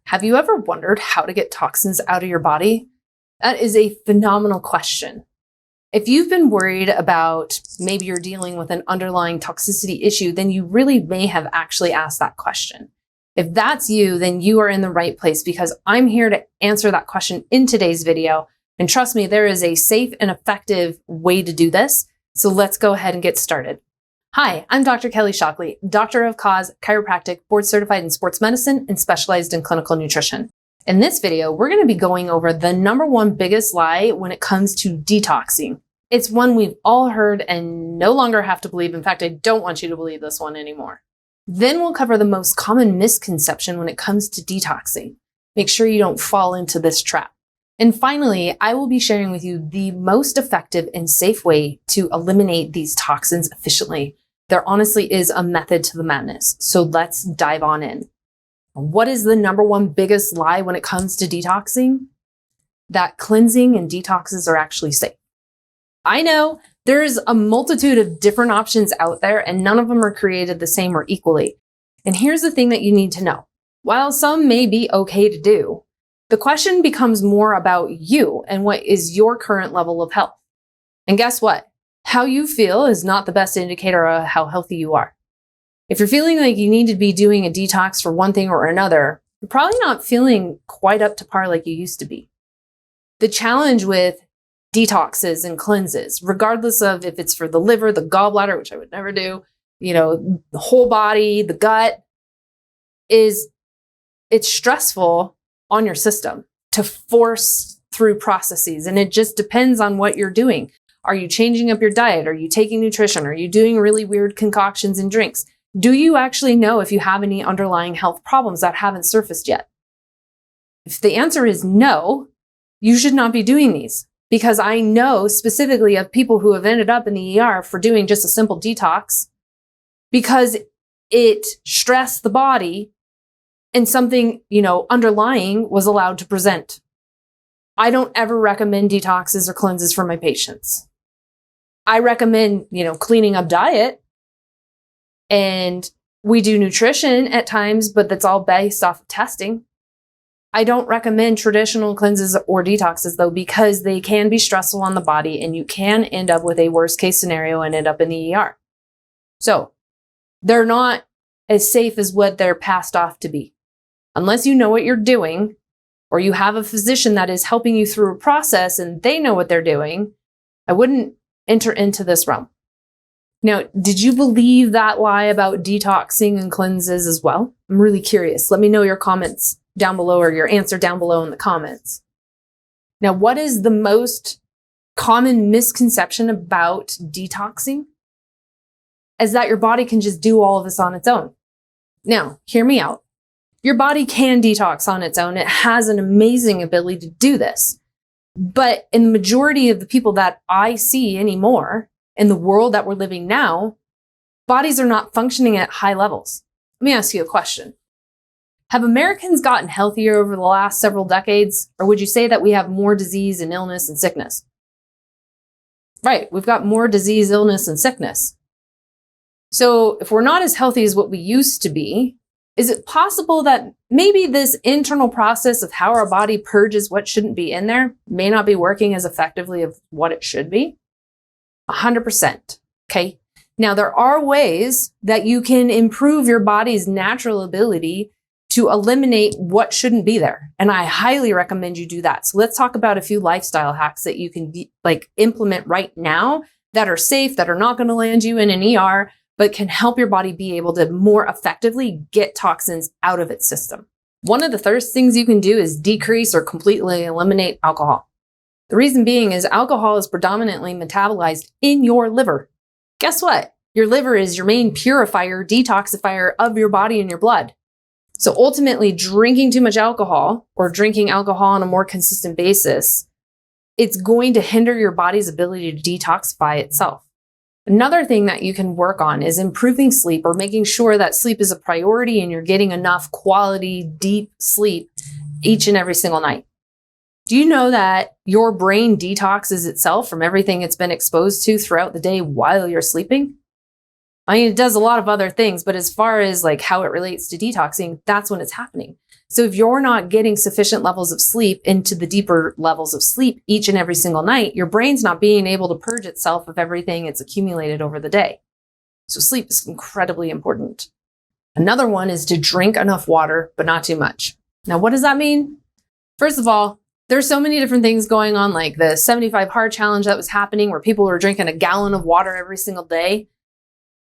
Have you ever wondered how to get toxins out of your body? That is a phenomenal question. If you've been worried about maybe you're dealing with an underlying toxicity issue, then you really may have actually asked that question. If that's you, then you are in the right place because I'm here to answer that question in today's video. And trust me, there is a safe and effective way to do this. So let's go ahead and get started. Hi, I'm Dr. Kelly Shockley, Doctor of Cause, Chiropractic, board certified in sports medicine, and specialized in clinical nutrition. In this video, we're going to be going over the number one biggest lie when it comes to detoxing. It's one we've all heard and no longer have to believe. In fact, I don't want you to believe this one anymore. Then we'll cover the most common misconception when it comes to detoxing. Make sure you don't fall into this trap. And finally, I will be sharing with you the most effective and safe way to eliminate these toxins efficiently. There honestly is a method to the madness. So let's dive on in. What is the number one biggest lie when it comes to detoxing? That cleansing and detoxes are actually safe. I know there's a multitude of different options out there and none of them are created the same or equally. And here's the thing that you need to know. While some may be okay to do, the question becomes more about you and what is your current level of health. And guess what? How you feel is not the best indicator of how healthy you are. If you're feeling like you need to be doing a detox for one thing or another, you're probably not feeling quite up to par like you used to be. The challenge with detoxes and cleanses, regardless of if it's for the liver, the gallbladder, which I would never do, the whole body, the gut, is it's stressful on your system to force through processes. And it just depends on what you're doing. Are you changing up your diet? Are you taking nutrition? Are you doing really weird concoctions and drinks? Do you actually know if you have any underlying health problems that haven't surfaced yet? If the answer is no, you should not be doing these, because I know specifically of people who have ended up in the ER for doing just a simple detox because it stressed the body and something, underlying was allowed to present. I don't ever recommend detoxes or cleanses for my patients. I recommend, cleaning up diet, and we do nutrition at times, but that's all based off of testing. I don't recommend traditional cleanses or detoxes though, because they can be stressful on the body and you can end up with a worst case scenario and end up in the ER. So they're not as safe as what they're passed off to be. Unless you know what you're doing, or you have a physician that is helping you through a process and they know what they're doing, I wouldn't enter into this realm. Now, did you believe that lie about detoxing and cleanses as well? I'm really curious. Let me know your comments down below or your answer down below in the comments. Now, what is the most common misconception about detoxing? Is that your body can just do all of this on its own. Now, hear me out. Your body can detox on its own. It has an amazing ability to do this. But in the majority of the people that I see anymore in the world that we're living now, bodies are not functioning at high levels. Let me ask you a question. Have Americans gotten healthier over the last several decades? Or would you say that we have more disease and illness and sickness? Right, we've got more disease, illness, and sickness. So if we're not as healthy as what we used to be, is it possible that maybe this internal process of how our body purges what shouldn't be in there may not be working as effectively as what it should be? 100%. Okay. Now, there are ways that you can improve your body's natural ability to eliminate what shouldn't be there. And I highly recommend you do that. So let's talk about a few lifestyle hacks that you can implement right now that are safe, that are not going to land you in an ER, but can help your body be able to more effectively get toxins out of its system. One of the first things you can do is decrease or completely eliminate alcohol. The reason being is alcohol is predominantly metabolized in your liver. Guess what? Your liver is your main purifier, detoxifier of your body and your blood. So ultimately, drinking too much alcohol or drinking alcohol on a more consistent basis, it's going to hinder your body's ability to detoxify itself. Another thing that you can work on is improving sleep or making sure that sleep is a priority and you're getting enough quality, deep sleep each and every single night. Do you know that your brain detoxes itself from everything it's been exposed to throughout the day while you're sleeping? I mean, it does a lot of other things, but as far as how it relates to detoxing, that's when it's happening. So if you're not getting sufficient levels of sleep into the deeper levels of sleep each and every single night, your brain's not being able to purge itself of everything it's accumulated over the day. So sleep is incredibly important. Another one is to drink enough water, but not too much. Now, what does that mean? First of all, there's so many different things going on, like the 75 hard challenge that was happening where people were drinking a gallon of water every single day.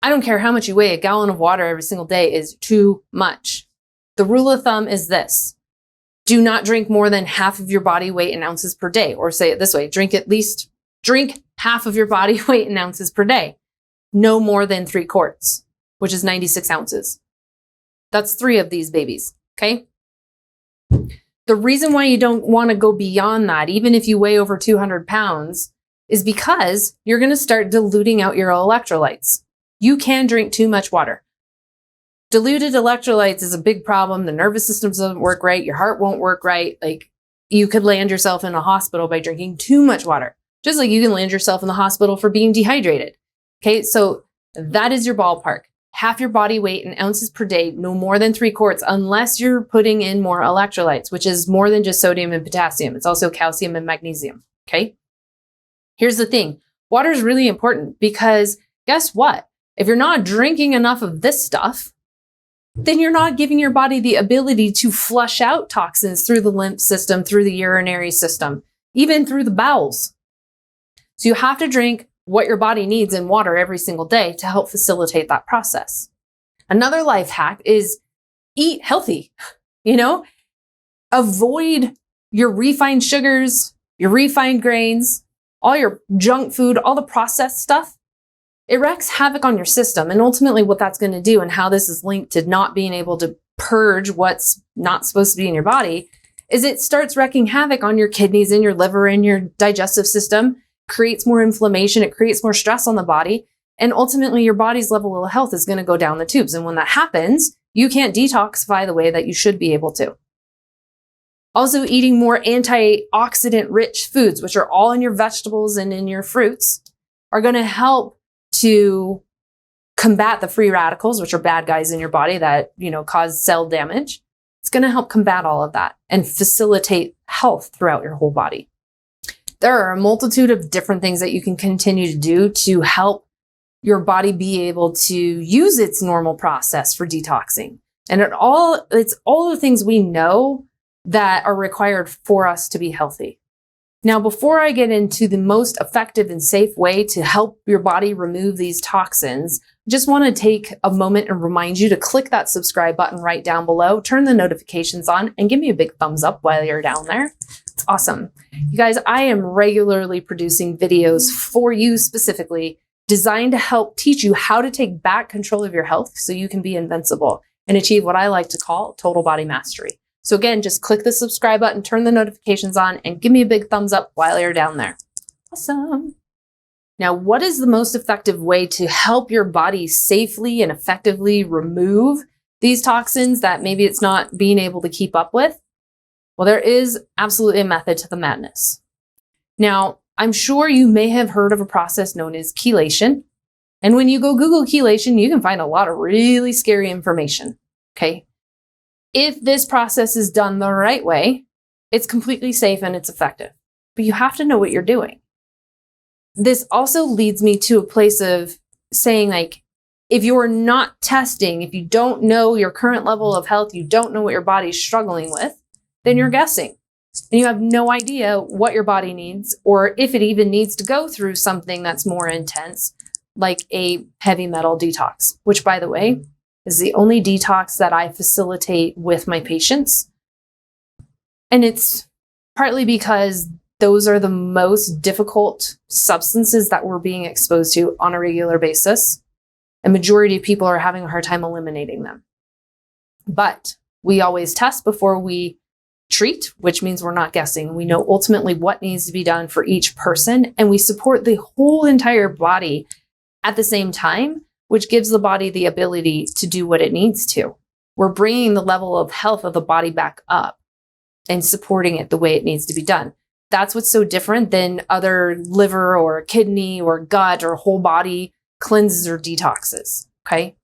I don't care how much you weigh, a gallon of water every single day is too much. The rule of thumb is this: do not drink more than half of your body weight in ounces per day. Or say it this way, drink half of your body weight in ounces per day. No more than 3 quarts, which is 96 ounces. That's 3 of these babies, okay? The reason why you don't want to go beyond that, even if you weigh over 200 pounds, is because you're going to start diluting out your electrolytes. You can drink too much water. Diluted electrolytes is a big problem. The nervous system doesn't work right. Your heart won't work right. Like, you could land yourself in a hospital by drinking too much water, just like you can land yourself in the hospital for being dehydrated. Okay, so that is your ballpark. Half your body weight in ounces per day, no more than 3 quarts, unless you're putting in more electrolytes, which is more than just sodium and potassium. It's also calcium and magnesium, okay? Here's the thing. Water is really important because guess what? If you're not drinking enough of this stuff, then you're not giving your body the ability to flush out toxins through the lymph system, through the urinary system, even through the bowels. So you have to drink what your body needs in water every single day to help facilitate that process. Another life hack is eat healthy, avoid your refined sugars, your refined grains, all your junk food, all the processed stuff. It wreaks havoc on your system. And ultimately what that's going to do, and how this is linked to not being able to purge what's not supposed to be in your body, is it starts wreaking havoc on your kidneys and your liver and your digestive system, creates more inflammation, it creates more stress on the body, and ultimately your body's level of health is going to go down the tubes. And when that happens, you can't detoxify the way that you should be able to. Also, eating more antioxidant rich foods, which are all in your vegetables and in your fruits, are going to help to combat the free radicals, which are bad guys in your body that, cause cell damage. It's going to help combat all of that and facilitate health throughout your whole body. There are a multitude of different things that you can continue to do to help your body be able to use its normal process for detoxing. And it's all the things we know that are required for us to be healthy. Now, before I get into the most effective and safe way to help your body remove these toxins, I just want to take a moment and remind you to click that subscribe button right down below, turn the notifications on, and give me a big thumbs up while you're down there. It's awesome. You guys, I am regularly producing videos for you specifically, designed to help teach you how to take back control of your health so you can be invincible and achieve what I like to call total body mastery. So again, just click the subscribe button, turn the notifications on, and give me a big thumbs up while you're down there. Awesome. Now, what is the most effective way to help your body safely and effectively remove these toxins that maybe it's not being able to keep up with? Well, there is absolutely a method to the madness. Now, I'm sure you may have heard of a process known as chelation. And when you go Google chelation, you can find a lot of really scary information, okay? If this process is done the right way, it's completely safe and it's effective. But you have to know what you're doing. This also leads me to a place of saying, like, if you're not testing, if you don't know your current level of health, you don't know what your body's struggling with, then you're guessing. And you have no idea what your body needs, or if it even needs to go through something that's more intense, like a heavy metal detox, which, by the way, is the only detox that I facilitate with my patients. And it's partly because those are the most difficult substances that we're being exposed to on a regular basis. A majority of people are having a hard time eliminating them. But we always test before we treat, which means we're not guessing. We know ultimately what needs to be done for each person, and we support the whole entire body at the same time, which gives the body the ability to do what it needs to. We're bringing the level of health of the body back up and supporting it the way it needs to be done. That's what's so different than other liver or kidney or gut or whole body cleanses or detoxes, okay?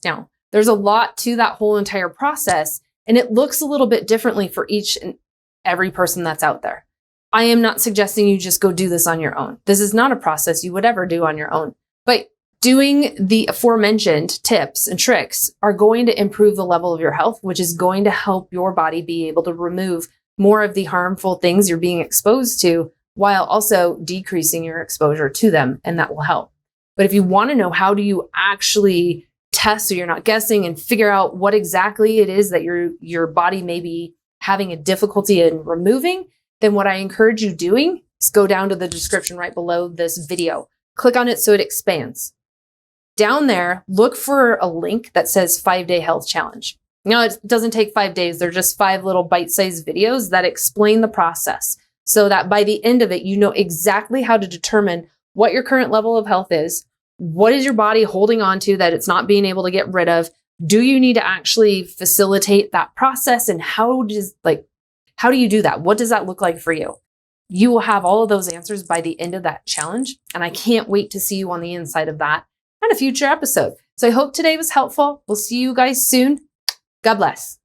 Now, there's a lot to that whole entire process, And it looks a little bit differently for each and every person that's out there. I am not suggesting you just go do this on your own. This is not a process you would ever do on your own. But doing the aforementioned tips and tricks are going to improve the level of your health, which is going to help your body be able to remove more of the harmful things you're being exposed to, while also decreasing your exposure to them, and that will help. But if you want to know how do you actually test so you're not guessing and figure out what exactly it is that your body may be having a difficulty in removing, then what I encourage you doing is go down to the description right below this video. Click on it so it expands. Down there, look for a link that says 5-Day Health Challenge. Now, it doesn't take 5 days. They're just 5 little bite-sized videos that explain the process so that by the end of it, you know exactly how to determine what your current level of health is. What is your body holding on to that it's not being able to get rid of? Do you need to actually facilitate that process? And how do you do that? What does that look like for you? You will have all of those answers by the end of that challenge. And I can't wait to see you on the inside of that in a future episode. So I hope today was helpful. We'll see you guys soon. God bless.